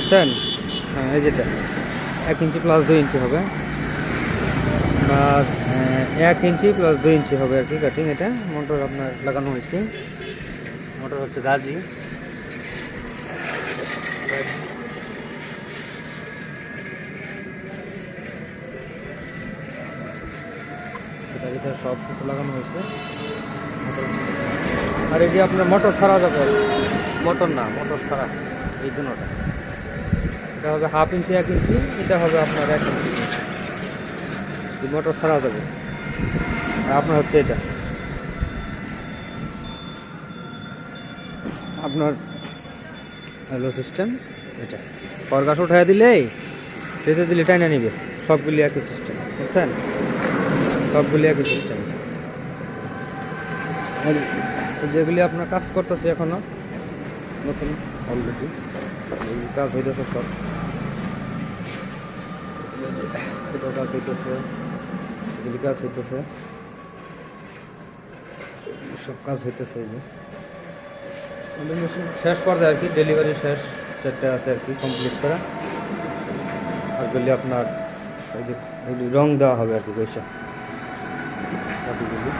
বুঝছেন? হ্যাঁ, এই যেটা 1 ইঞ্চি প্লাস 2 ইঞ্চি হবে, বা 1 ইঞ্চি প্লাস 2 ইঞ্চি হবে আর কি কাটিং। এটা মোটর আপনার লাগানো হয়েছে, মোটর হচ্ছে গাজি। এটা ভিতরে সব কিছু লাগানো হয়েছে। আর এটি আপনার মোটর ছাড়া যাবে, মোটর না, মোটর ছাড়া এই দুটোটা। এটা হবে 1/2 ইঞ্চি 1 ইঞ্চি, এটা হবে আপনার 1 ইঞ্চি। এই মোটর ছাড়া যাবে। আর আপনার হচ্ছে এটা আপনার হ্যালো সিস্টেম। এটা করগাছ উঠাই দিলেই যেতে দিলে টাইনা নিবে। সবগুলি একই সিস্টেম, বুঝছেন? সবগুলি একই সিস্টেম। যেগুলি আপনার কাজ করতেছে এখনো নতুন, অলরেডি কাজ হইতেছে সব। এটা কাজ হইতেছে, এগুলি কাজ হইতেছে, সব কাজ হইতেছে। এই যে শেষ পর্যায়ে আর কি, ডেলিভারি শেষ, 4টা আছে আর কি কমপ্লিট করা। আর বলি আপনার ওই যে রং দেওয়া হবে আর কি, পয়সা বাকিগুলি।